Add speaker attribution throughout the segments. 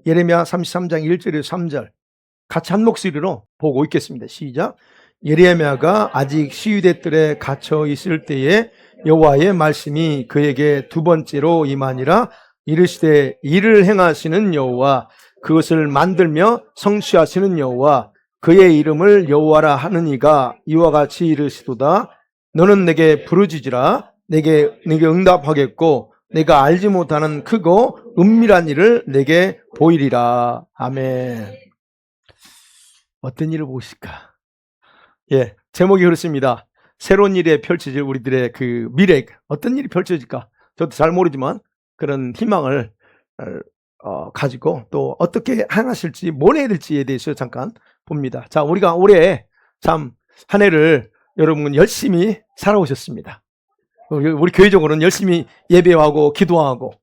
Speaker 1: 예레미야 33장 1절에서 3절 같이 한 목소리로 보고 있겠습니다. 시작. 예레미야가 아직 시위대 뜰에 갇혀 있을 때에 여호와의 말씀이 그에게 두 번째로 임하니라. 이르시되 이를 행하시는 여호와, 그것을 만들며 성취하시는 여호와, 그의 이름을 여호와라 하는 이가 이와 같이 이르시도다. 너는 내게 부르짖으라. 내게 응답하겠고 내가 알지 못하는 크고 은밀한 일을 내게 보이리라. 아멘. 어떤 일을 보실까? 예, 제목이 그렇습니다. 새로운 일에 펼쳐질 우리들의 그 미래, 어떤 일이 펼쳐질까? 저도 잘 모르지만 그런 희망을 가지고 또 어떻게 행하실지, 뭘 해야 될지에 대해서 잠깐 봅니다. 자, 우리가 올해 참 한 해를 여러분 열심히 살아오셨습니다. 우리 교회적으로는 열심히 예배하고 기도하고,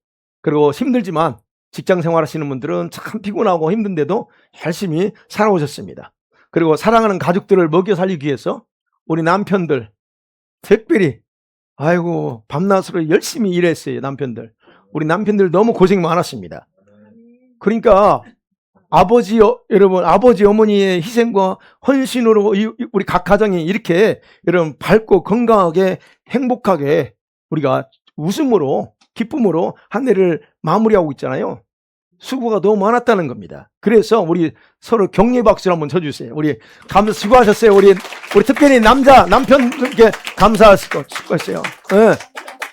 Speaker 1: 그리고 힘들지만 직장 생활하시는 분들은 참 피곤하고 힘든데도 열심히 살아오셨습니다. 그리고 사랑하는 가족들을 먹여 살리기 위해서 우리 남편들 특별히 아이고 밤낮으로 열심히 일했어요. 남편들, 우리 남편들 너무 고생 많았습니다. 그러니까 여러분 아버지 어머니의 희생과 헌신으로 우리 각 가정이 이렇게 여러분 밝고 건강하게 행복하게 우리가 웃음으로 기쁨으로 한 해를 마무리하고 있잖아요. 수고가 너무 많았다는 겁니다. 그래서 우리 서로 격려 박수를 한번 쳐주세요. 우리 수고하셨어요. 우리 특별히 남편들께 감사하셨어요. 네.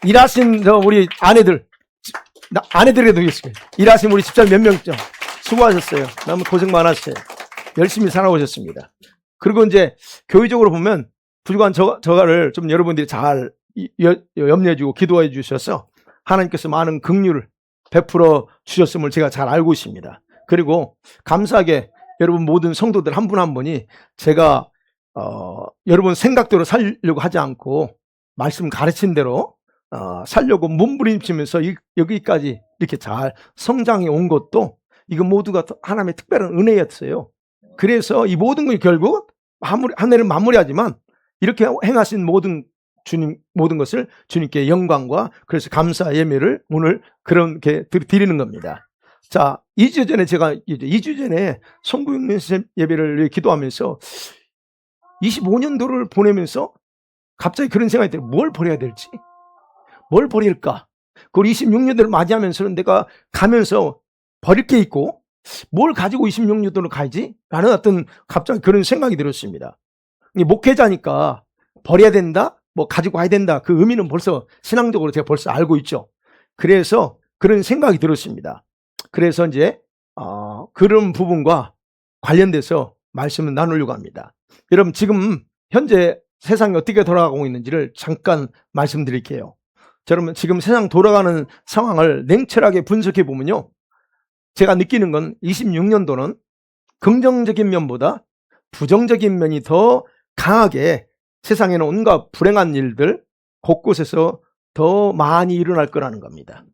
Speaker 1: 일하신 우리 아내들에도 있습니다. 일하신 우리 집사님 몇 명쯤 수고하셨어요. 너무 고생 많았어요. 열심히 살아오셨습니다. 그리고 이제 교회적으로 보면 부족한 저가를 좀 여러분들이 잘 염려해주고 기도해 주셔서 하나님께서 많은 긍휼을 베풀어 주셨음을 제가 잘 알고 있습니다. 그리고 감사하게 여러분 모든 성도들 한 분 한 분이 제가 여러분 생각대로 살려고 하지 않고 말씀 가르친 대로 살려고 몸부림치면서 여기까지 이렇게 잘 성장해 온 것도 이거 모두가 하나님의 특별한 은혜였어요. 그래서 이 모든 것이 결국 한 해를 마무리하지만 이렇게 행하신 모든 것을 주님께 영광과 그래서 감사 예배를 오늘 그렇게 드리는 겁니다. 자, 2주 전에 제가 2주 전에 송구영 예배를 기도하면서 25년도를 보내면서 갑자기 그런 생각이 들어요. 뭘 버려야 될지, 뭘 버릴까? 그리고 26년도를 맞이하면서는 내가 가면서 버릴 게 있고 뭘 가지고 26년도를 가야지? 라는 어떤 갑자기 그런 생각이 들었습니다. 목회자니까 버려야 된다? 뭐 가지고 가야 된다. 그 의미는 벌써 신앙적으로 제가 벌써 알고 있죠. 그래서 그런 생각이 들었습니다. 그래서 이제 그런 부분과 관련돼서 말씀을 나누려고 합니다. 여러분 지금 현재 세상이 어떻게 돌아가고 있는지를 잠깐 말씀드릴게요. 여러분 지금 세상 돌아가는 상황을 냉철하게 분석해 보면요, 제가 느끼는 건 26년도는 긍정적인 면보다 부정적인 면이 더 강하게 세상에는 온갖 불행한 일들 곳곳에서 더 많이 일어날 거라는 겁니다.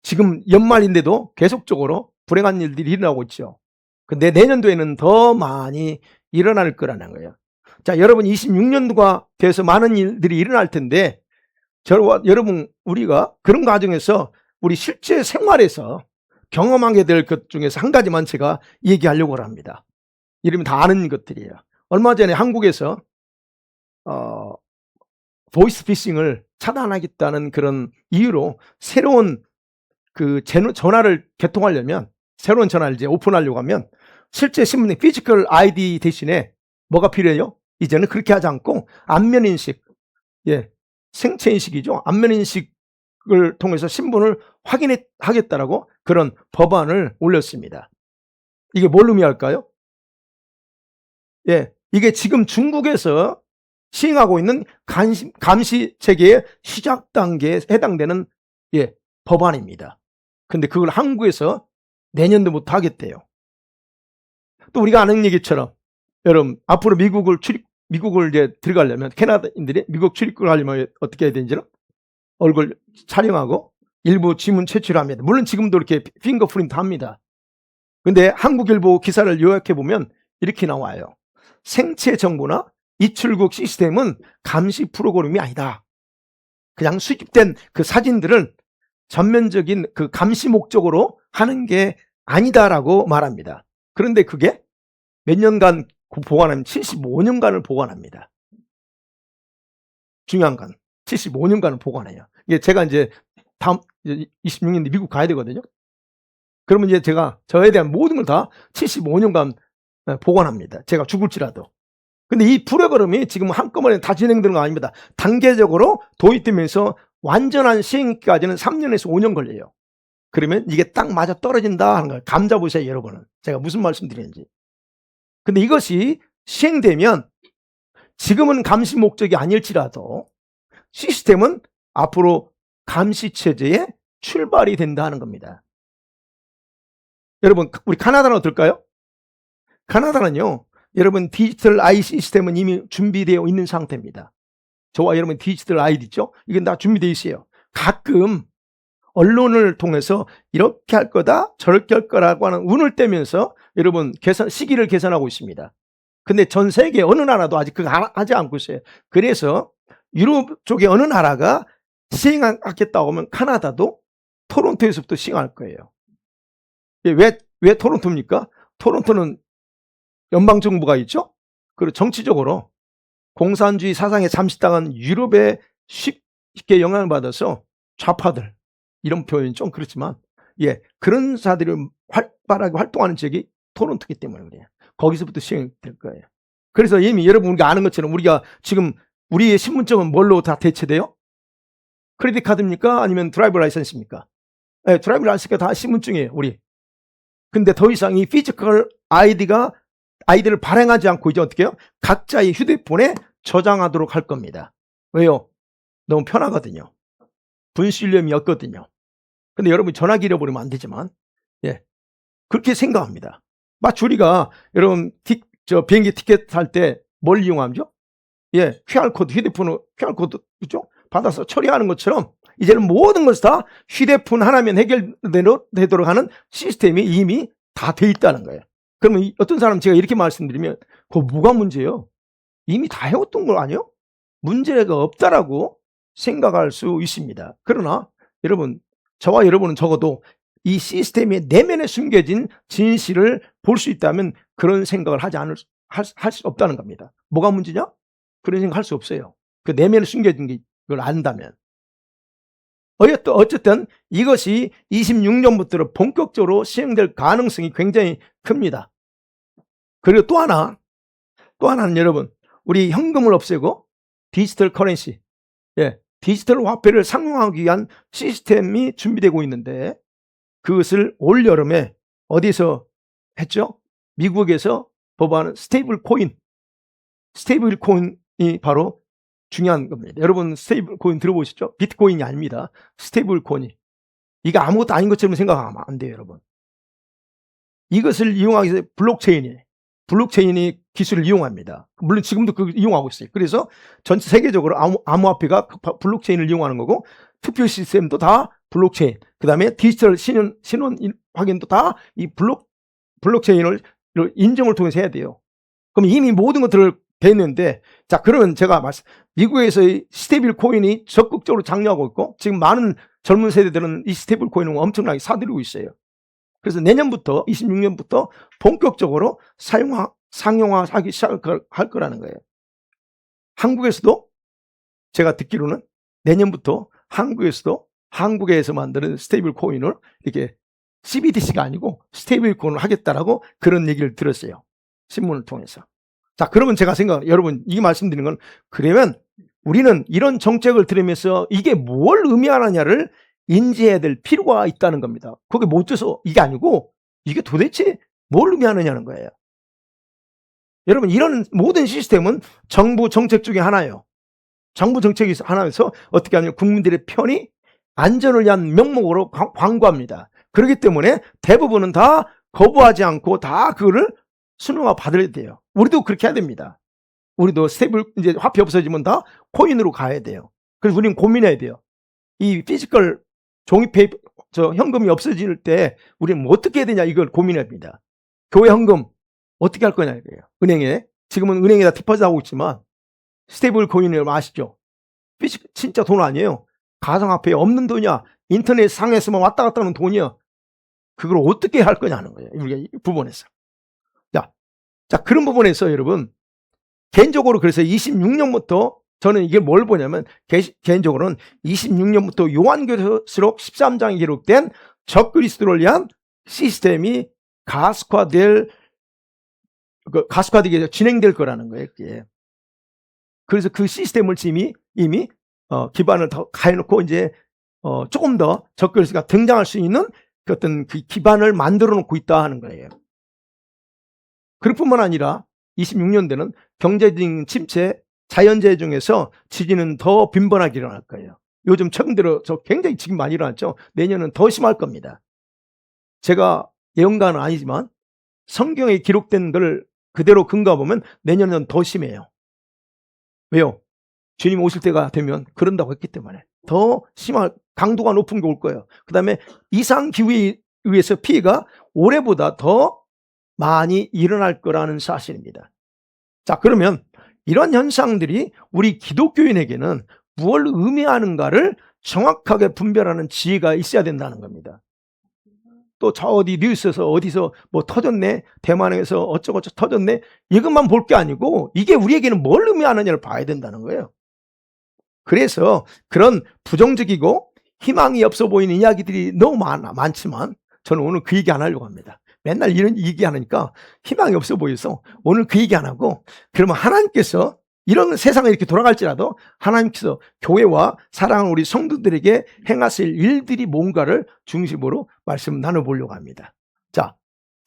Speaker 1: 지금 연말인데도 계속적으로 불행한 일들이 일어나고 있죠. 근데 내년도에는 더 많이 일어날 거라는 거예요. 자, 여러분 26년도가 돼서 많은 일들이 일어날 텐데 여러분 우리가 그런 과정에서 우리 실제 생활에서 경험하게 될 것 중에서 한 가지만 제가 얘기하려고 합니다. 이러면 다 아는 것들이에요. 얼마 전에 한국에서 보이스피싱을 차단하겠다는 그런 이유로 새로운 그 전화를 개통하려면, 새로운 전화를 이제 오픈하려고 하면 실제 신분의 피지컬 아이디 대신에 뭐가 필요해요? 이제는 그렇게 하지 않고 안면인식, 생체 인식이죠. 안면인식을 통해서 신분을 확인하겠다라고 그런 법안을 올렸습니다. 이게 뭘 의미할까요? 이게 지금 중국에서 시행하고 있는 감시 체계의 시작 단계에 해당되는 법안입니다. 근데 그걸 한국에서 내년도부터 하겠대요. 또 우리가 아는 얘기처럼 여러분 앞으로 미국을 이제 들어가려면 캐나다인들이 미국 출입국을 하려면 어떻게 해야 되는지는 얼굴 촬영하고 일부 지문 채취합니다. 물론 지금도 이렇게 핑거프린트 합니다. 근데 한국일보 기사를 요약해 보면 이렇게 나와요. 생체 정보나 입출국 시스템은 감시 프로그램이 아니다. 그냥 수집된 그 사진들을 전면적인 그 감시 목적으로 하는 게 아니다라고 말합니다. 그런데 그게 몇 년간 보관하면 75년간을 보관합니다. 중요한 건 75년간을 보관해요. 이게 제가 이제 다음 26년에 미국 가야 되거든요. 그러면 이제 제가 저에 대한 모든 걸 다 75년간 보관합니다. 제가 죽을지라도. 근데 이 프로그램이 지금 한꺼번에 다 진행되는 거 아닙니다. 단계적으로 도입되면서 완전한 시행까지는 3년에서 5년 걸려요. 그러면 이게 딱 맞아 떨어진다 하는 걸 감 잡으세요, 여러분은. 제가 무슨 말씀 드리는지. 근데 이것이 시행되면 지금은 감시 목적이 아닐지라도 시스템은 앞으로 감시 체제의 출발이 된다 하는 겁니다. 여러분, 우리 카나다는 어떨까요? 카나다는요, 여러분 디지털 아이 시스템은 이미 준비되어 있는 상태입니다. 저와 여러분 디지털 아이디 있죠? 이건 다 준비되어 있어요. 가끔 언론을 통해서 이렇게 할 거다, 저렇게 할 거라고 하는 운을 떼면서 여러분 시기를 계산하고 있습니다. 근데 전 세계 어느 나라도 아직 그거 하지 않고 있어요. 그래서 유럽 쪽에 어느 나라가 시행하겠다고 하면 카나다도 토론토에서부터 시행할 거예요. 왜 토론토입니까? 토론토는 연방정부가 있죠? 그리고 정치적으로 공산주의 사상에 잠식당한 유럽에 쉽게 영향을 받아서 좌파들, 이런 표현이 좀 그렇지만, 그런 사들이 활발하게 활동하는 지역이 토론토이기 때문에 그래요. 거기서부터 시행될 거예요. 그래서 이미 여러분 우리가 아는 것처럼 우리가 지금 우리의 신분증은 뭘로 다 대체돼요? 크레딧 카드입니까? 아니면 드라이버 라이센스입니까? 네, 드라이버 라이센스가 다 신분증이에요, 우리. 근데 더 이상 이 피지컬 아이디를 발행하지 않고 이제 어떻게 해요? 각자의 휴대폰에 저장하도록 할 겁니다. 왜요? 너무 편하거든요. 분실염이 없거든요. 근데 여러분이 전화기 잃어버리면 안 되지만, 그렇게 생각합니다. 마치 우리가 여러분 비행기 티켓 살 때 뭘 이용하죠? QR코드, 휴대폰으로 QR코드 그죠? 받아서 처리하는 것처럼 이제는 모든 것이 다 휴대폰 하나면 해결되도록 하는 시스템이 이미 다 돼 있다는 거예요. 그러면 어떤 사람 제가 이렇게 말씀드리면 그거 뭐가 문제예요? 이미 다 해왔던 거 아니에요? 문제가 없다라고 생각할 수 있습니다. 그러나 여러분, 저와 여러분은 적어도 이 시스템의 내면에 숨겨진 진실을 볼 수 있다면 그런 생각을 할 수 없다는 겁니다. 뭐가 문제냐? 그런 생각 할 수 없어요. 그 내면에 숨겨진 걸 안다면. 어쨌든 이것이 26년부터 본격적으로 시행될 가능성이 굉장히 큽니다. 그리고 또 하나는 여러분, 우리 현금을 없애고 디지털 커런시, 디지털 화폐를 상용하기 위한 시스템이 준비되고 있는데 그것을 올 여름에 어디서 했죠? 미국에서 법안은 스테이블 코인이 바로 중요한 겁니다. 여러분 스테이블 코인 들어보셨죠? 비트코인이 아닙니다. 스테이블 코인이. 이게 아무것도 아닌 것처럼 생각하면 안 돼요, 여러분. 이것을 이용하기 위해서 블록체인이 기술을 이용합니다. 물론 지금도 그걸 이용하고 있어요. 그래서 전 세계적으로 암호화폐가 블록체인을 이용하는 거고, 투표 시스템도 다 블록체인, 그 다음에 디지털 신원 확인도 다 이 블록체인을 인정을 통해서 해야 돼요. 그럼 이미 모든 것들을 됐는데, 자, 그러면 제가 미국에서 이 스테이블 코인이 적극적으로 장려하고 있고, 지금 많은 젊은 세대들은 이 스테이블 코인을 엄청나게 사들이고 있어요. 그래서 내년부터 26년부터 본격적으로 상용화하기 시작할 거라는 거예요. 한국에서도 제가 듣기로는 내년부터 한국에서 만드는 스테이블 코인을 이렇게 CBDC가 아니고 스테이블 코인을 하겠다라고 그런 얘기를 들었어요. 신문을 통해서. 자, 그러면 제가 여러분 이게 말씀드리는 건, 그러면 우리는 이런 정책을 들으면서 이게 뭘 의미하느냐를 인지해야 될 필요가 있다는 겁니다. 그게 못 줘서 이게 아니고 이게 도대체 뭘 의미하느냐는 거예요. 여러분, 이런 모든 시스템은 정부 정책 중에 하나예요. 정부 정책이 하나여서 어떻게 하냐면 국민들의 편의, 안전을 위한 명목으로 광고합니다. 그렇기 때문에 대부분은 다 거부하지 않고 다 그거를 수능화 받아야 돼요. 우리도 그렇게 해야 됩니다. 우리도 이제 화폐 없어지면 다 코인으로 가야 돼요. 그래서 우리는 고민해야 돼요. 이 피지컬 종이페이퍼, 현금이 없어질 때 우리는 뭐 어떻게 해야 되냐, 이걸 고민합니다. 교회 현금 어떻게 할 거냐 이거예요. 은행에. 지금은 은행에다 디포짓하고 있지만 스테이블 코인을 아시죠? 진짜 돈 아니에요. 가상화폐에 없는 돈이야. 인터넷 상에서만 왔다 갔다 하는 돈이야. 그걸 어떻게 할 거냐는 거예요. 우리가 이 부분에서. 자, 그런 부분에서 여러분, 개인적으로 그래서 26년부터 저는 이게 뭘 보냐면, 개인적으로는 26년부터 요한계시록 13장에 기록된 적그리스도를 위한 시스템이 가스화되게 진행될 거라는 거예요. 그게. 그래서 그 시스템을 이미 기반을 더 가해놓고 이제 조금 더 적그리스도가 등장할 수 있는 그 어떤 그 기반을 만들어 놓고 있다 하는 거예요. 그뿐만 아니라 26년대는 경제적인 침체, 자연재해 중에서 지진은 더 빈번하게 일어날 거예요. 요즘 최근 들어 굉장히 지금 많이 일어났죠. 내년은 더 심할 겁니다. 제가 예언가는 아니지만 성경에 기록된 걸 그대로 근거해 보면 내년은 더 심해요. 왜요? 주님 오실 때가 되면 그런다고 했기 때문에 더 심한 강도가 높은 게 올 거예요. 그 다음에 이상기후에 의해서 피해가 올해보다 더 많이 일어날 거라는 사실입니다. 자, 그러면 이런 현상들이 우리 기독교인에게는 무엇을 의미하는가를 정확하게 분별하는 지혜가 있어야 된다는 겁니다. 또 저 어디 뉴스에서 어디서 뭐 터졌네, 대만에서 어쩌고저쩌고 터졌네, 이것만 볼 게 아니고 이게 우리에게는 뭘 의미하느냐를 봐야 된다는 거예요. 그래서 그런 부정적이고 희망이 없어 보이는 이야기들이 너무 많지만 저는 오늘 그 얘기 안 하려고 합니다. 맨날 이런 얘기 하니까 희망이 없어 보여서 오늘 그 얘기 안 하고, 그러면 하나님께서 이런 세상이 이렇게 돌아갈지라도 하나님께서 교회와 사랑하는 우리 성도들에게 행하실 일들이 뭔가를 중심으로 말씀 나눠보려고 합니다. 자,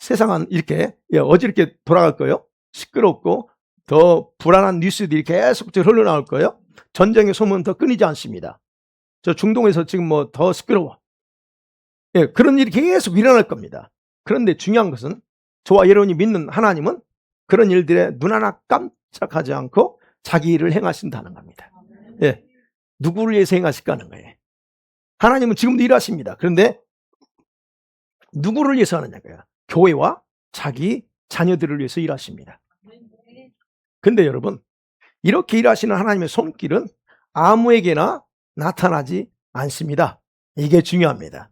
Speaker 1: 세상은 이렇게 어지럽게 돌아갈 거예요. 시끄럽고 더 불안한 뉴스들이 계속 흘러나올 거예요. 전쟁의 소문은 더 끊이지 않습니다. 저 중동에서 지금 뭐 더 시끄러워. 그런 일이 계속 일어날 겁니다. 그런데 중요한 것은 저와 여러분이 믿는 하나님은 그런 일들에 눈 하나 깜짝하지 않고 자기 일을 행하신다는 겁니다. 누구를 위해서 행하실까 하는 거예요. 하나님은 지금도 일하십니다. 그런데 누구를 위해서 하느냐고요? 교회와 자기 자녀들을 위해서 일하십니다. 근데 여러분, 이렇게 일하시는 하나님의 손길은 아무에게나 나타나지 않습니다. 이게 중요합니다.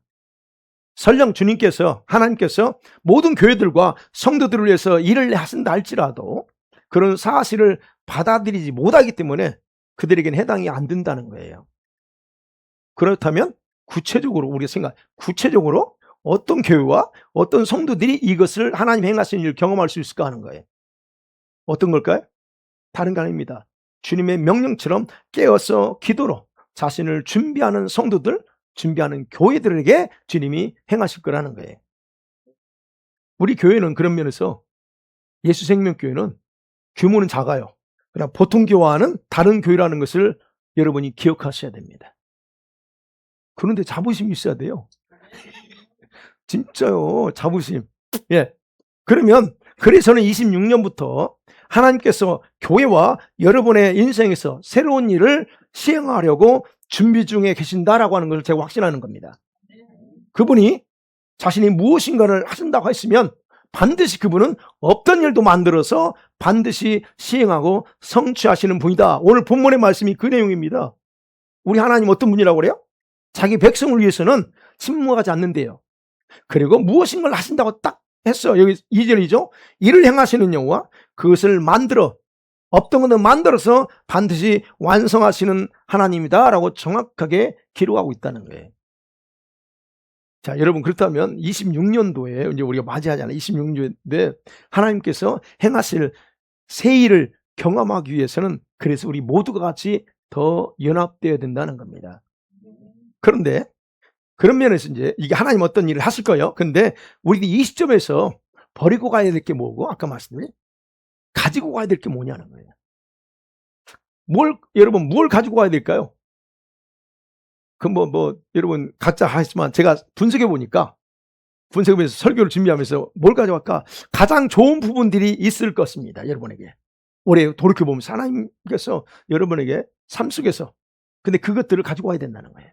Speaker 1: 설령 주님께서, 하나님께서 모든 교회들과 성도들을 위해서 일을 하신다 할지라도 그런 사실을 받아들이지 못하기 때문에 그들에게는 해당이 안 된다는 거예요. 그렇다면 구체적으로 우리가 구체적으로 어떤 교회와 어떤 성도들이 이것을 하나님 행하시는 일을 경험할 수 있을까 하는 거예요. 어떤 걸까요? 다른 게 아닙니다. 주님의 명령처럼 깨어서 기도로 자신을 준비하는 성도들, 준비하는 교회들에게 주님이 행하실 거라는 거예요. 우리 교회는 그런 면에서 예수생명교회는 규모는 작아요. 그냥 보통 교회와는 다른 교회라는 것을 여러분이 기억하셔야 됩니다. 그런데 자부심이 있어야 돼요. 진짜요, 자부심. 그러면 그래서는 26년부터 하나님께서 교회와 여러분의 인생에서 새로운 일을 시행하려고 준비 중에 계신다라고 하는 것을 제가 확신하는 겁니다. 그분이 자신이 무엇인가를 하신다고 했으면 반드시 그분은 없던 일도 만들어서 반드시 시행하고 성취하시는 분이다. 오늘 본문의 말씀이 그 내용입니다. 우리 하나님 어떤 분이라고 그래요? 자기 백성을 위해서는 침묵하지 않는데요. 그리고 무엇인가를 하신다고 딱 했어요. 여기 2절이죠. 이를 행하시는 여호와, 그것을 만들어, 없던 것을 만들어서 반드시 완성하시는 하나님이다 라고 정확하게 기록하고 있다는 거예요. 자, 여러분, 그렇다면 26년도에 이제 우리가 맞이하잖아요. 26년도에 하나님께서 행하실 새 일을 경험하기 위해서는 그래서 우리 모두가 같이 더 연합되어야 된다는 겁니다. 그런데 그런 면에서 이제 이게 하나님 어떤 일을 하실 거예요. 근데 우리 이 시점에서 버리고 가야 될 게 뭐고, 아까 말씀드린 가지고 가야 될 게 뭐냐는 거예요. 여러분, 뭘 가지고 가야 될까요? 여러분 각자 하시지만 제가 분석해보면서 설교를 준비하면서 뭘 가져갈까? 가장 좋은 부분들이 있을 것입니다. 여러분에게. 올해 돌이켜보면서 하나님께서 여러분에게 삶 속에서, 근데 그것들을 가지고 와야 된다는 거예요.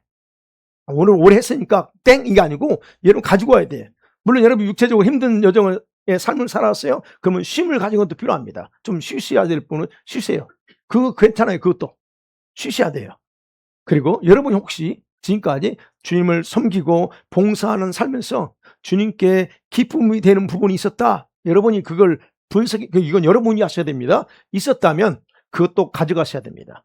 Speaker 1: 오늘 오래 했으니까 땡! 이게 아니고 여러분 가지고 와야 돼요. 물론 여러분 육체적으로 힘든 여정의 삶을 살았어요. 그러면 쉼을 가진 것도 필요합니다. 좀 쉬셔야 될 분은 쉬세요. 그거 괜찮아요. 그것도 쉬셔야 돼요. 그리고 여러분이 혹시 지금까지 주님을 섬기고 봉사하는 살면서 주님께 기쁨이 되는 부분이 있었다. 여러분이 그걸 이건 여러분이 하셔야 됩니다. 있었다면 그것도 가져가셔야 됩니다.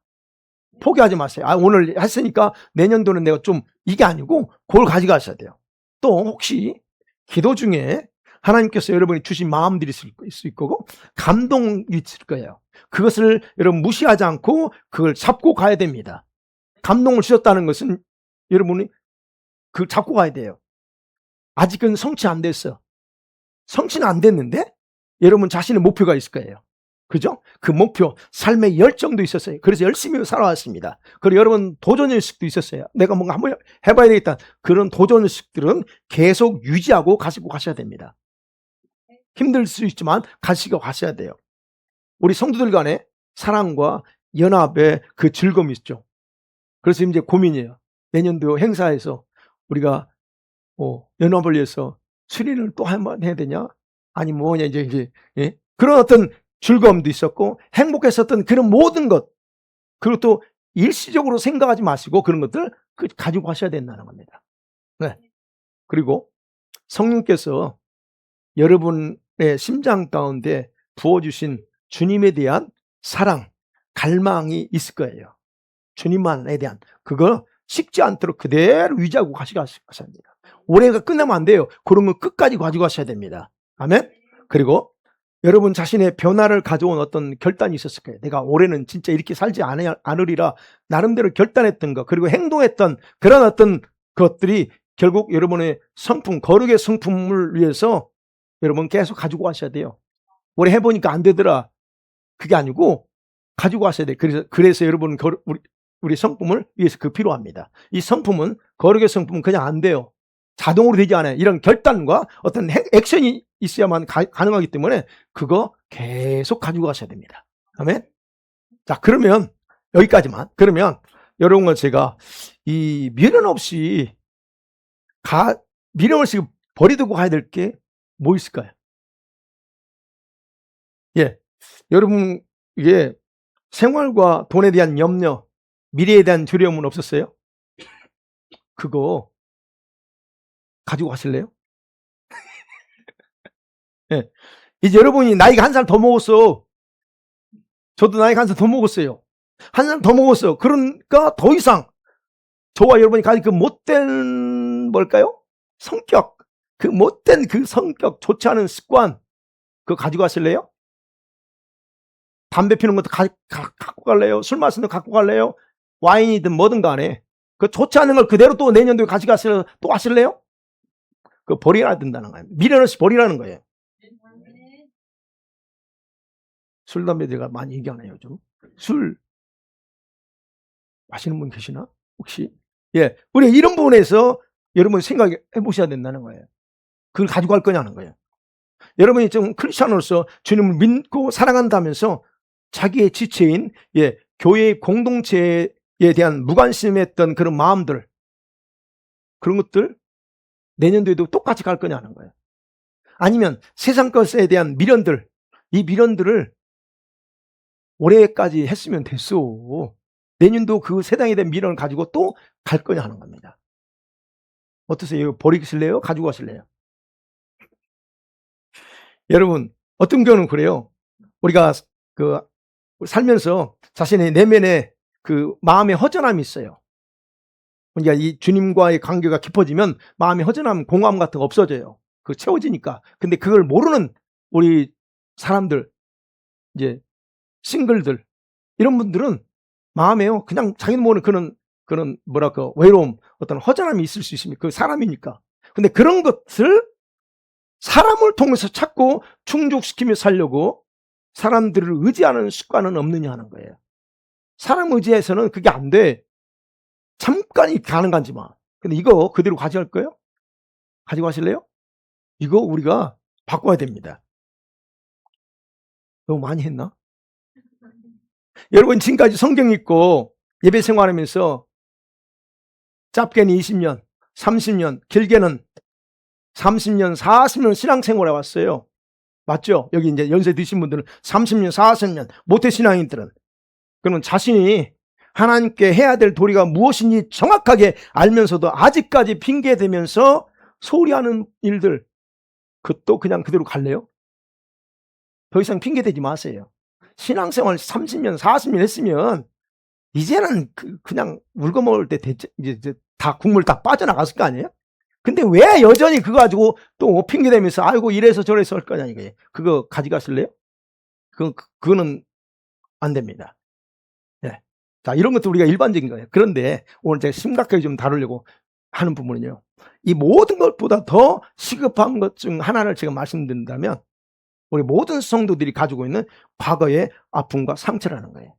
Speaker 1: 포기하지 마세요. 오늘 했으니까 내년도는 내가 좀 이게 아니고 그걸 가져가셔야 돼요. 또 혹시 기도 중에 하나님께서 여러분이 주신 마음들이 있을 거고 감동이 있을 거예요. 그것을 여러분 무시하지 않고 그걸 잡고 가야 됩니다. 감동을 주셨다는 것은 여러분이 그걸 잡고 가야 돼요. 아직은 성취 안 됐어. 성취는 안 됐는데 여러분 자신의 목표가 있을 거예요. 그죠? 그 목표, 삶의 열정도 있었어요. 그래서 열심히 살아왔습니다. 그리고 여러분 도전의식도 있었어요. 내가 뭔가 한번 해봐야 되겠다. 그런 도전의식들은 계속 유지하고 가지고 가셔야 됩니다. 힘들 수 있지만 가지고 가셔야 돼요. 우리 성도들 간에 사랑과 연합의 그 즐거움이 있죠. 그래서 이제 고민이에요. 내년도 행사에서 우리가 연합을 위해서 수련을 또 한번 해야 되냐? 아니 뭐냐 이제 예? 그런 어떤 즐거움도 있었고 행복했었던 그런 모든 것, 그리고 또 일시적으로 생각하지 마시고 그런 것들 가지고 가셔야 된다는 겁니다. 네. 그리고 성령께서 여러분의 심장 가운데 부어주신 주님에 대한 사랑, 갈망이 있을 거예요. 주님만에 대한 그거 식지 않도록 그대로 유지하고 가셔야 합니다. 올해가 끝나면 안 돼요. 그런 거 끝까지 가지고 가셔야 됩니다. 아멘. 그리고 여러분 자신의 변화를 가져온 어떤 결단이 있었을 거예요. 내가 올해는 진짜 이렇게 살지 않으리라 나름대로 결단했던 것, 그리고 행동했던 그런 어떤 것들이 결국 여러분의 성품, 거룩의 성품을 위해서 여러분 계속 가지고 가셔야 돼요. 올해 해보니까 안 되더라. 그게 아니고 가지고 가셔야 돼요. 그래서 여러분 우리 성품을 위해서 필요합니다. 이 성품은, 거룩의 성품은 그냥 안 돼요. 자동으로 되지 않아요. 이런 결단과 어떤 액션이 있어야만 가능하기 때문에 그거 계속 가지고 가셔야 됩니다. 아멘. 자, 그러면 여기까지만. 그러면 여러분과 제가 이 미련 없이 버리두고 가야 될 게 뭐 있을까요? 예, 여러분 이게 생활과 돈에 대한 염려, 미래에 대한 두려움은 없었어요? 그거 가지고 가실래요? 예. 이제 여러분이 나이가 한 살 더 먹었어. 저도 나이가 한 살 더 먹었어요. 한 살 더 먹었어. 그러니까 더 이상 저와 여러분이 가진 그 못된 뭘까요? 성격, 그 못된 그 성격, 좋지 않은 습관, 그거 가지고 가실래요? 담배 피우는 것도 갖고 갈래요? 술 마시는 거 갖고 갈래요? 와인이든 뭐든 간에 그 좋지 않은 걸 그대로 또 내년도에 가져가서 또 하실래요? 그 버리라 된다는 거예요. 미련 없이 버리라는 거예요. 술, 담배 제가 많이 얘기하네요, 요즘. 술 마시는 분 계시나? 혹시? 예. 우리 이런 부분에서 여러분 생각해 보셔야 된다는 거예요. 그걸 가지고 갈 거냐는 거예요. 여러분이 좀 크리스찬으로서 주님을 믿고 사랑한다면서 자기의 지체인 교회의 공동체에 대한 무관심했던 그런 마음들, 그런 것들 내년도에도 똑같이 갈 거냐는 거예요. 아니면 세상 것에 대한 미련들, 이 미련들을 올해까지 했으면 됐어. 내년도 그 세상에 대한 미련을 가지고 또 갈 거냐 하는 겁니다. 어떠세요? 버리실래요? 가지고 가실래요? 여러분, 어떤 경우는 그래요. 우리가 살면서 자신의 내면에 마음의 허전함이 있어요. 그러니까 이 주님과의 관계가 깊어지면 마음의 허전함, 공허함 같은 거 없어져요. 채워지니까. 근데 그걸 모르는 우리 사람들, 이제 싱글들, 이런 분들은 마음에요. 그냥 자기는 모르는 그런 뭐랄까 외로움, 어떤 허전함이 있을 수 있습니다. 그 사람이니까. 근데 그런 것을 사람을 통해서 찾고 충족시키며 살려고 사람들을 의지하는 습관은 없느냐 하는 거예요. 사람 의지해서는 그게 안 돼. 잠깐이 가능하지만. 근데 이거 그대로 가져갈 거예요? 가지고 가실래요? 이거 우리가 바꿔야 됩니다. 너무 많이 했나? 여러분 지금까지 성경 읽고 예배 생활하면서 짧게는 20년, 30년, 길게는 30년, 40년 신앙생활 해왔어요. 맞죠? 여기 이제 연세 드신 분들은 30년, 40년, 모태신앙인들은. 그러면 자신이 하나님께 해야 될 도리가 무엇인지 정확하게 알면서도 아직까지 핑계대면서 소홀히 하는 일들, 그것도 그냥 그대로 갈래요? 더 이상 핑계대지 마세요. 신앙생활 30년, 40년 했으면 이제는 그냥 물거 먹을 때 이제 다 국물 다 빠져나갔을 거 아니에요? 근데 왜 여전히 그거 가지고 또 핑계대면서 아이고 이래서 저래서 할 거냐 이거예요. 그거 가져가실래요? 그거는 안 됩니다. 예. 자, 이런 것도 우리가 일반적인 거예요. 그런데 오늘 제가 심각하게 좀 다루려고 하는 부분은요. 이 모든 것보다 더 시급한 것 중 하나를 제가 말씀드린다면 우리 모든 성도들이 가지고 있는 과거의 아픔과 상처라는 거예요.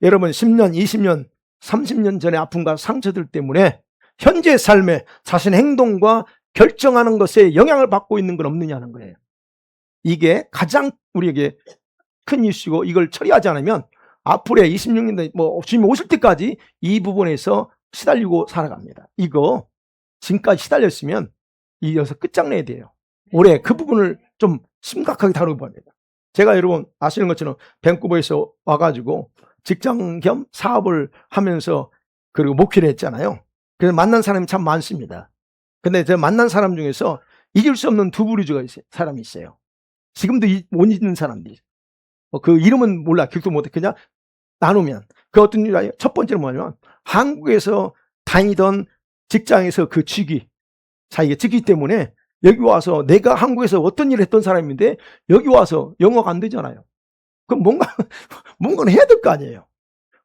Speaker 1: 여러분 10년, 20년, 30년 전의 아픔과 상처들 때문에 현재 삶에 자신의 행동과 결정하는 것에 영향을 받고 있는 건 없느냐는 거예요. 이게 가장 우리에게 큰 이슈고 이걸 처리하지 않으면 앞으로의 26년 주님이 오실 때까지 이 부분에서 시달리고 살아갑니다. 이거 지금까지 시달렸으면 이어서 끝장내야 돼요. 올해 그 부분을 좀 심각하게 다루고 봅니다. 제가 여러분 아시는 것처럼 밴쿠버에서 와가지고 직장 겸 사업을 하면서 그리고 목회를 했잖아요. 그래서 만난 사람이 참 많습니다. 근데 제가 만난 사람 중에서 잊을 수 없는 두 부류주가 있어요. 사람이 있어요. 지금도 못 잊는 사람들이. 그 이름은 몰라. 기억도 못해. 그냥 나누면. 그 어떤 일 아니에요? 첫 번째는 뭐냐면 한국에서 다니던 직장에서 그 직위, 자기가 직위 때문에 여기 와서 내가 한국에서 어떤 일을 했던 사람인데 여기 와서 영어가 안 되잖아요. 그럼 뭔가는 해야 될 거 아니에요.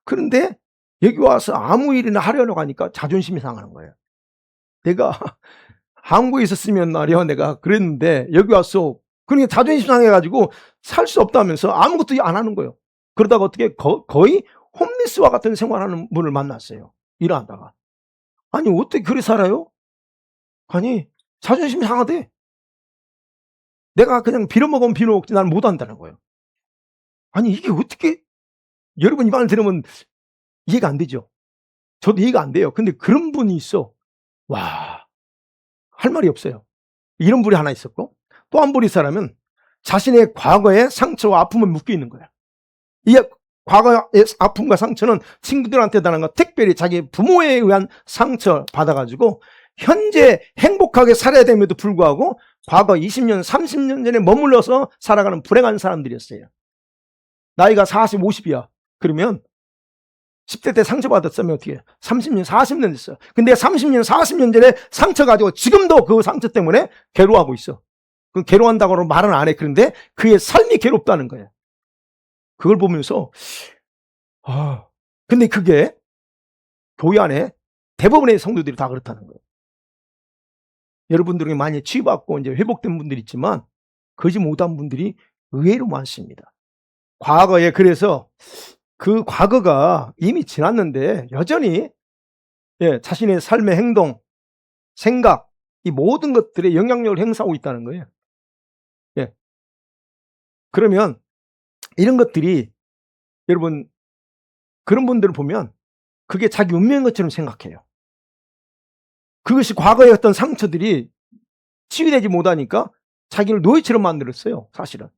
Speaker 1: 그런데 여기 와서 아무 일이나 하려고 하니까 자존심이 상하는 거예요. 내가 한국에 있었으면 말이야 내가 그랬는데 여기 와서 그러니까 자존심 상해가지고 살 수 없다면서 아무것도 안 하는 거예요. 그러다가 어떻게 거의 홈리스와 같은 생활하는 분을 만났어요. 일하다가. 아니 어떻게 그렇게 살아요? 아니 자존심이 상하대. 내가 그냥 빌어먹으면 빌어먹지 난 못한다는 거예요. 아니 이게 어떻게 여러분 이 말을 들으면 이해가 안 되죠. 저도 이해가 안 돼요. 근데 그런 분이 있어. 와, 할 말이 없어요. 이런 분이 하나 있었고 또 한 분이 있어라면 자신의 과거의 상처와 아픔을 묶여 있는 거야. 이 과거의 아픔과 상처는 친구들한테 당한 거 특별히 자기 부모에 의한 상처 받아가지고 현재 행복하게 살아야 됨에도 불구하고 과거 20년, 30년 전에 머물러서 살아가는 불행한 사람들이었어요. 나이가 40, 50이야. 그러면 10대 때 상처받았으면 어떻게 해? 30년, 40년 됐어. 근데 30년, 40년 전에 상처 가지고 지금도 그 상처 때문에 괴로워하고 있어. 그 괴로워한다고 말은 안 해. 그런데 그의 삶이 괴롭다는 거예요. 그걸 보면서 근데 그게 교회 안에 대부분의 성도들이 다 그렇다는 거예요. 여러분들이 많이 치유받고 이제 회복된 분들이 있지만 그러지 못한 분들이 의외로 많습니다. 과거에 그래서 그 과거가 이미 지났는데 여전히 자신의 삶의 행동, 생각 이 모든 것들에 영향력을 행사하고 있다는 거예요. 그러면 이런 것들이 여러분 그런 분들을 보면 그게 자기 운명인 것처럼 생각해요. 그것이 과거의 어떤 상처들이 치유되지 못하니까 자기를 노예처럼 만들었어요. 사실은.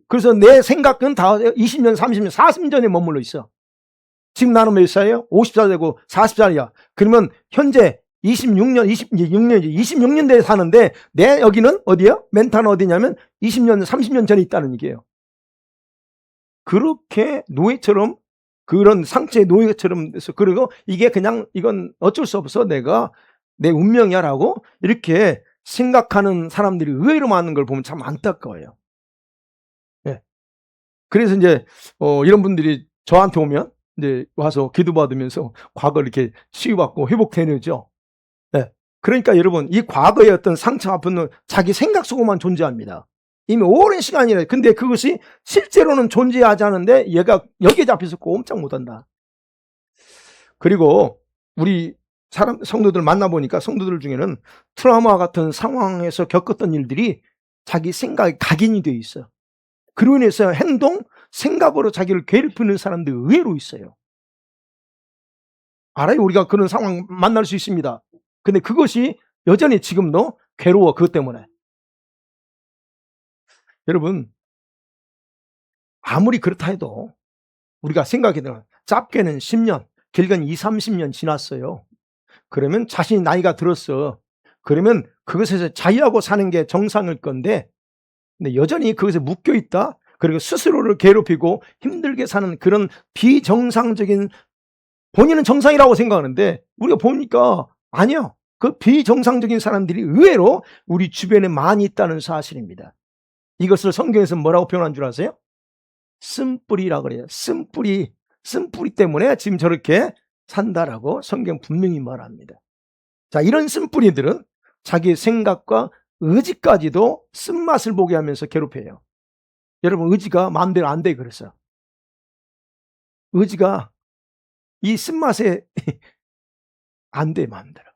Speaker 1: 그래서 내 생각은 다 20년, 30년, 40년 전에 머물러 있어. 지금 나는 몇 살이에요? 50살 되고 40살이야. 그러면 현재 26년대에 사는데 내 여기는 어디야? 멘탈은 어디냐면 20년, 30년 전에 있다는 얘기예요. 그렇게 노예처럼 그런 상처의 노예처럼 돼서 그리고 이게 그냥 이건 어쩔 수 없어 내가 내 운명이야라고 이렇게 생각하는 사람들이 의외로 많은 걸 보면 참 안타까워요. 그래서 이제 이런 분들이 저한테 오면 이제 와서 기도받으면서 과거를 이렇게 치유받고 회복되는죠. 그러니까 여러분 이 과거의 어떤 상처 아픔은 자기 생각 속에만 존재합니다. 이미 오랜 시간이래. 근데 그것이 실제로는 존재하지 않은데 얘가 여기에 잡혀서 꼼짝 못한다. 그리고 우리 성도들 만나보니까 성도들 중에는 트라우마 같은 상황에서 겪었던 일들이 자기 생각에 각인이 되어 있어요. 그로 인해서 행동, 생각으로 자기를 괴롭히는 사람들이 의외로 있어요. 알아요? 우리가 그런 상황 만날 수 있습니다. 근데 그것이 여전히 지금도 괴로워. 그것 때문에. 여러분 아무리 그렇다 해도 우리가 생각해 보면 짧게는 10년, 길게는 20, 30년 지났어요. 그러면 자신이 나이가 들었어. 그러면 그것에서 자유하고 사는 게 정상일 건데, 근데 여전히 그것에 묶여 있다. 그리고 스스로를 괴롭히고 힘들게 사는 그런 비정상적인, 본인은 정상이라고 생각하는데 우리가 보니까 아니야. 그 비정상적인 사람들이 의외로 우리 주변에 많이 있다는 사실입니다. 이것을 성경에서 뭐라고 표현한 줄 아세요? 쓴뿌리라고 그래요. 쓴뿌리. 쓴뿌리 때문에 지금 저렇게 산다라고 성경 분명히 말합니다. 자, 이런 쓴뿌리들은 자기 생각과 의지까지도 쓴맛을 보게 하면서 괴롭혀요. 여러분, 의지가 마음대로 안 돼. 그래서 의지가 이 쓴맛에 안 돼, 마음대로.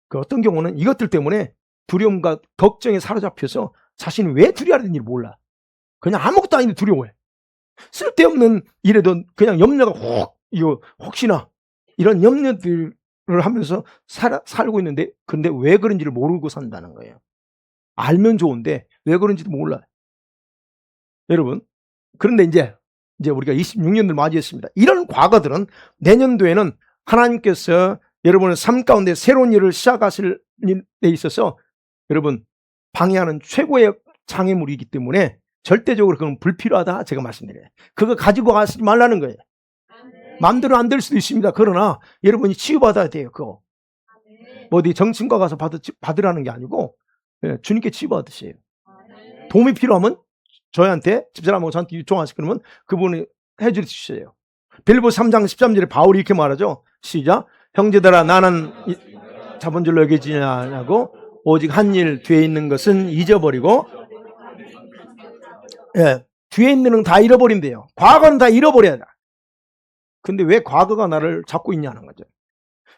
Speaker 1: 그 어떤 경우는 이것들 때문에 두려움과 걱정에 사로잡혀서 자신이 왜 두려워야 되는지 몰라. 그냥 아무것도 아닌데 두려워해. 쓸데없는 일에도 그냥 염려가 혹시나 이런 염려들을 하면서 살고 있는데, 근데 왜 그런지를 모르고 산다는 거예요. 알면 좋은데 왜 그런지도 몰라. 여러분, 그런데 이제 우리가 26년을 맞이했습니다. 이런 과거들은 내년도에는 하나님께서 여러분의 삶 가운데 새로운 일을 시작하실 데 있어서 여러분 방해하는 최고의 장애물이기 때문에 절대적으로 그건 불필요하다 제가 말씀드려요. 그거 가지고 가지 말라는 거예요. 마음대로 안 될 수도 있습니다. 그러나 여러분이 치유받아야 돼요. 그거 뭐 어디 정신과 가서 받으라는 게 아니고 주님께 치유받으세요. 도움이 필요하면 저희한테, 집사람하고 저한테 요청하시고 그러면 그분이 해주시세요. 빌립보서 3장 13절에 바울이 이렇게 말하죠. 시작. 형제들아, 나는 자본줄로 여기지냐고 오직 한 일 뒤에 있는 것은 잊어버리고, 뒤에 있는 건 다 잃어버린대요. 과거는 다 잃어버려야 돼. 근데 왜 과거가 나를 잡고 있냐는 거죠.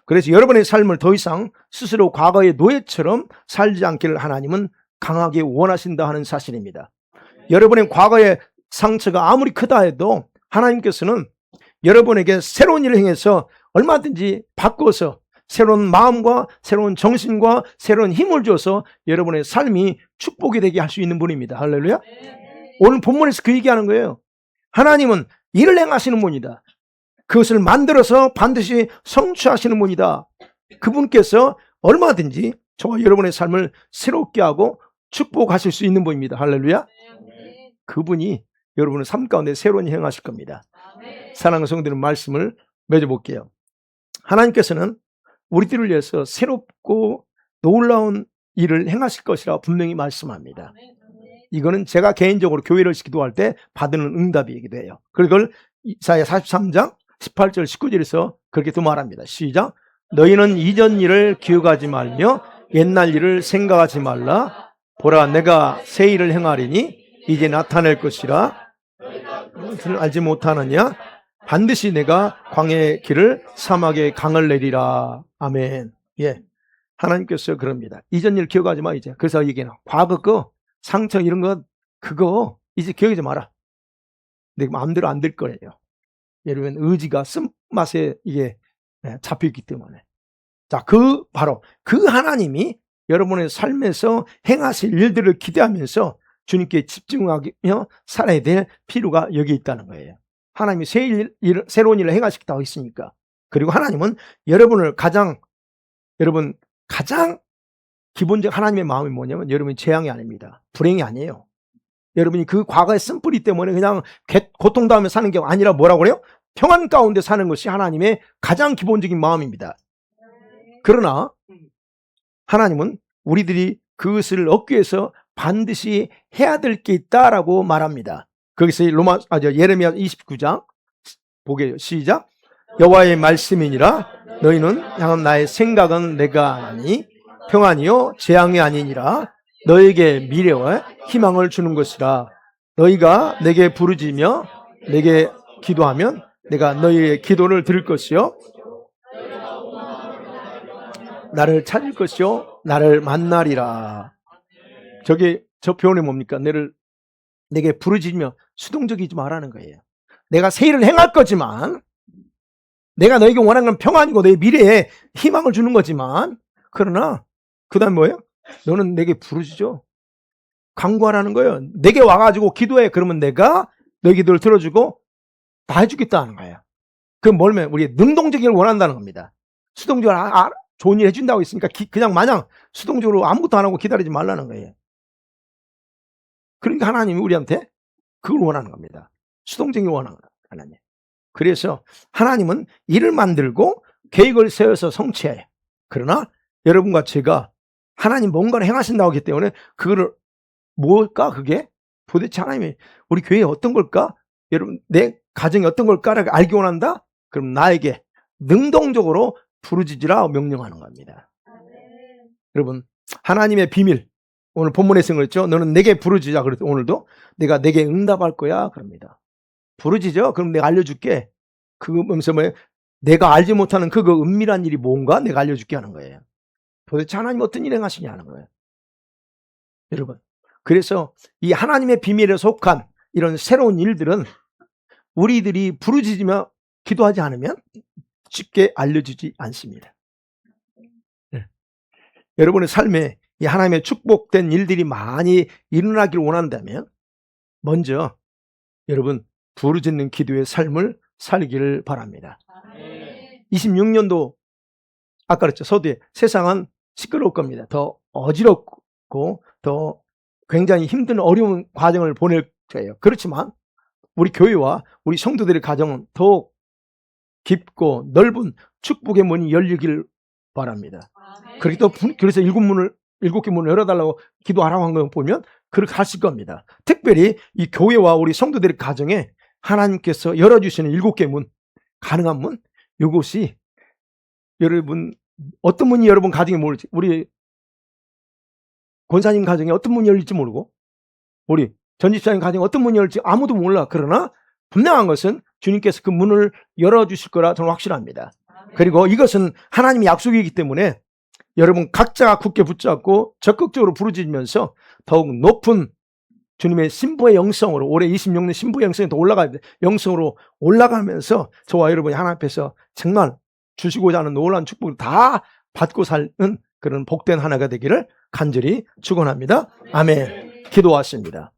Speaker 1: 그래서 여러분의 삶을 더 이상 스스로 과거의 노예처럼 살지 않기를 하나님은 강하게 원하신다 하는 사실입니다. 여러분의 과거의 상처가 아무리 크다 해도 하나님께서는 여러분에게 새로운 일을 행해서 얼마든지 바꿔서 새로운 마음과 새로운 정신과 새로운 힘을 줘서 여러분의 삶이 축복이 되게 할 수 있는 분입니다. 할렐루야. 오늘 본문에서 그 얘기하는 거예요. 하나님은 일을 행하시는 분이다. 그것을 만들어서 반드시 성취하시는 분이다. 그분께서 얼마든지 저와 여러분의 삶을 새롭게 하고 축복하실 수 있는 분입니다. 할렐루야. 그분이 여러분의 삶 가운데 새로운 일 행하실 겁니다. 사랑하는 성도들, 말씀을 맺어볼게요. 하나님께서는 우리들을 위해서 새롭고 놀라운 일을 행하실 것이라 분명히 말씀합니다. 이거는 제가 개인적으로 교회를 기도할 때 받는 응답이기도 해요. 그걸 이사야 43장 18절 19절에서 그렇게 또 말합니다. 시작. 너희는 이전 일을 기억하지 말며 옛날 일을 생각하지 말라. 보라, 내가 새 일을 행하리니 이제 나타낼 것이라. 그것을 알지 못하느냐? 반드시 내가 광야의 길을 사막의 강을 내리라. 아멘. 예, 하나님께서 그럽니다. 이전 일 기억하지 마 이제. 그래서 얘기해요. 과거 거 상처 이런 거 그거 이제 기억하지 마라. 내 마음대로 안 될 거예요. 여러분, 의지가 쓴맛에 이게 잡혀있기 때문에. 자, 바로 그 하나님이 여러분의 삶에서 행하실 일들을 기대하면서 주님께 집중하며 살아야 될 필요가 여기 있다는 거예요. 하나님이 새로운 일을 행하시겠다고 했으니까. 그리고 하나님은 여러분을 가장 기본적 하나님의 마음이 뭐냐면 여러분이 재앙이 아닙니다. 불행이 아니에요. 여러분이 그 과거의 쓴뿌리 때문에 그냥 고통당하며 사는 게 아니라 뭐라고 그래요? 평안 가운데 사는 것이 하나님의 가장 기본적인 마음입니다. 그러나 하나님은 우리들이 그것을 얻기 위해서 반드시 해야 될 게 있다라고 말합니다. 거기서 예레미야 29장 보게요. 시작. 여호와의 말씀이니라. 너희는 향한 나의 생각은 내가 아니 평안이요 재앙이 아니니라. 너에게 미래와 희망을 주는 것이라. 너희가 내게 부르짖으며 내게 기도하면 내가 너희의 기도를 들을 것이요 나를 찾을 것이요 나를 만나리라. 저 표현이 뭡니까? 내게 부르짖으며 수동적이지 말라는 거예요. 내가 새 일을 행할 거지만, 내가 너에게 원하는 건 평안이고 너의 미래에 희망을 주는 거지만, 그러나 그 다음 뭐예요? 너는 내게 부르짖어. 간구하라는 거예요. 내게 와가지고 기도해. 그러면 내가 너의 기도를 들어주고 다 해주겠다는 거예요. 그건 뭐냐면 우리 능동적인 걸 원한다는 겁니다. 수동적으로 좋은 일 해준다고 했으니까 그냥 마냥 수동적으로 아무것도 안 하고 기다리지 말라는 거예요. 그러니까 하나님이 우리한테 그걸 원하는 겁니다. 수동적인 원하는 거예요, 하나님. 그래서 하나님은 일을 만들고 계획을 세워서 성취해요. 그러나 여러분과 제가 하나님 뭔가를 행하신다고 하기 때문에 그거를 뭘까 그게? 도대체 하나님이 우리 교회에 어떤 걸까? 여러분 내 가정이 어떤 걸까를 알기 원한다? 그럼 나에게 능동적으로 부르짖으라 명령하는 겁니다. 여러분 하나님의 비밀 오늘 본문에서 그랬죠. 너는 내게 부르짖자. 그래서 오늘도 내가 내게 응답할 거야 그럽니다. 부르짖어. 그럼 내가 알려줄게. 그러면서 뭐 내가 알지 못하는 그거 은밀한 일이 뭔가 내가 알려줄게 하는 거예요. 도대체 하나님 어떤 일 행하시냐 하는 거예요. 여러분 그래서 이 하나님의 비밀에 속한 이런 새로운 일들은 우리들이 부르짖으며 기도하지 않으면 쉽게 알려주지 않습니다. 네. 여러분의 삶에 이 하나님의 축복된 일들이 많이 일어나길 원한다면 먼저 여러분 부르짖는 기도의 삶을 살기를 바랍니다. 26년도 아까 그랬죠. 서두에 세상은 시끄러울 겁니다. 더 어지럽고 더 굉장히 힘든 어려운 과정을 보낼 거예요. 그렇지만 우리 교회와 우리 성도들의 가정은 더욱 깊고 넓은 축복의 문이 열리길 바랍니다. 그렇게 또 그래서 일곱 개 문을 열어달라고 기도하라고 한 거 보면 그렇게 하실 겁니다. 특별히 이 교회와 우리 성도들의 가정에 하나님께서 열어주시는 7개 문, 가능한 문, 이것이 여러분 어떤 문이 여러분 가정에 모를지, 우리 권사님 가정에 어떤 문이 열릴지 모르고 우리 전집사님 가정에 어떤 문이 열릴지 아무도 몰라. 그러나 분명한 것은 주님께서 그 문을 열어주실 거라 저는 확실합니다. 그리고 이것은 하나님의 약속이기 때문에 여러분 각자가 굳게 붙잡고 적극적으로 부르짖으면서 더욱 높은 주님의 신부의 영성으로 올해 26년 신부의 영성이 더 올라가야 돼. 영성으로 올라가면서 저와 여러분이 하나님 앞에서 정말 주시고자 하는 놀라운 축복을 다 받고 사는 그런 복된 하나가 되기를 간절히 축원합니다. 아멘. 기도하십니다.